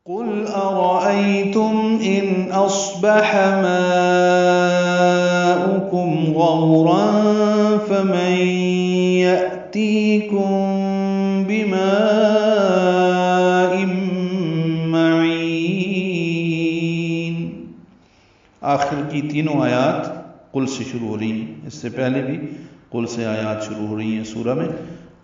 قل أرأيتم إن أصبح ماؤكم غورا فمن يأتيكم بماء معين۔ آخر کی تینوں آیات قل سے شروع ہو رہی ہیں، اس سے پہلے بھی قل سے آیات شروع ہو رہی ہیں سورہ میں۔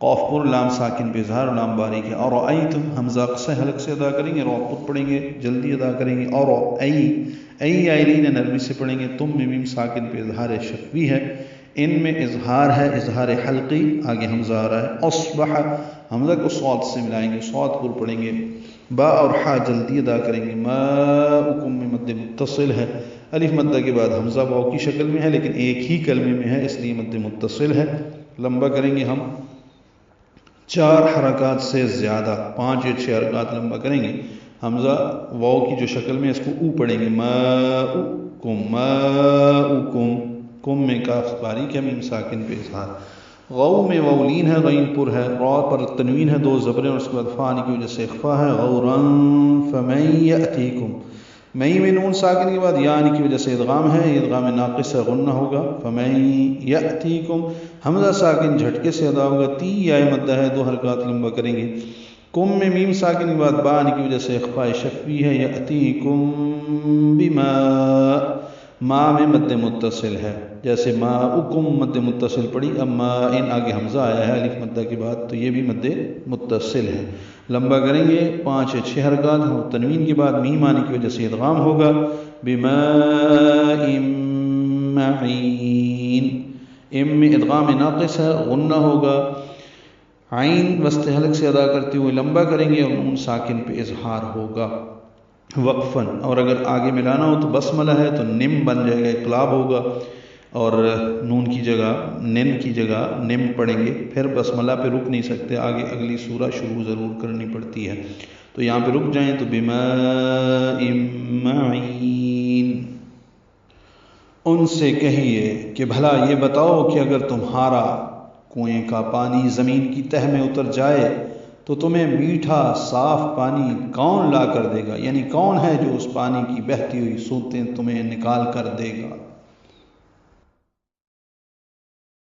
قاف پر لام ساکن پہ اظہار، لام باریک ہے۔ اور ایتم حمزہ قصہ حلق سے ادا کریں گے، رو خود پڑھیں گے، جلدی ادا کریں گے۔ اور ای آئلین نرمی سے پڑھیں گے۔ تم میں میم ساکن پہ اظہار شفوی ہے، ان میں اظہار ہے، اظہار حلقی، آگے حمزہ آ رہا ہے۔ اصبح حمزہ کو صاد سے ملائیں گے، صاد پر پڑھیں گے۔ با اور حا جلدی ادا کریں گے۔ ماؤکم میں مد متصل ہے، الف مدہ کے بعد حمزہ واو کی شکل میں ہے لیکن ایک ہی کلمے میں ہے، اس لیے مد متصل ہے۔ لمبا کریں گے ہم 4 حرکات سے زیادہ، 5 یا 6 حرکات لمبا کریں گے۔ حمزہ واو کی جو شکل میں اس کو او پڑھیں گے، ماؤکم، ماؤکم، کم میں کاف باریک ہے، میم ساکن پہ اظہار۔ غو میں واولین ہے، غین پر ہے، را پر تنوین ہے، 2 زبریں اور اس کے بعد فانی کی وجہ سے اخفا ہے۔ غورا فمن یأتیکم، مئی میں نون ساکن کے بعد یعنی کی وجہ سے ادغام ہے، ادغام ناقص ہے، غنہ ہوگا۔ فمن یأتیکم حمزہ ساکن جھٹکے سے ادا ہوگا، تی یا مدہ ہے، 2 حرکات لمبا کریں گے۔ کم میں میم ساکن کے بعد با آنے کی وجہ سے اخفاء شفوی ہے۔ یأتیکم بما، ما میں مد متصل ہے، جیسے ماؤکم مد متصل پڑی، اب ما ان آگے حمزہ آیا ہے الف مدہ کے بعد تو یہ بھی مد متصل ہے۔ لمبا کریں گے 5 یا 6 حرکات، تنوین کے بعد میم آنے کی وجہ سے ادغام ہوگا۔ بماء معین، ام میں ادغام ناقص ہے، غنہ ہوگا۔ عین وسط حلق سے ادا کرتے ہوئے لمبا کریں گے اور نون ساکن پہ اظہار ہوگا وقفاً، اور اگر آگے ملانا ہو تو بسملہ ہے تو نم بن جائے گا، اقلاب ہوگا، اور نون کی جگہ نن کی جگہ نم پڑھیں گے، پھر بسملہ پہ رک نہیں سکتے، آگے اگلی سورہ شروع ضرور کرنی پڑتی ہے، تو یہاں پہ رک جائیں تو بماء معین۔ ان سے کہیے کہ بھلا یہ بتاؤ کہ اگر تمہارا کنویں کا پانی زمین کی تہ میں اتر جائے تو تمہیں میٹھا صاف پانی کون لا کر دے گا، یعنی کون ہے جو اس پانی کی بہتی ہوئی سوتیں تمہیں نکال کر دے گا۔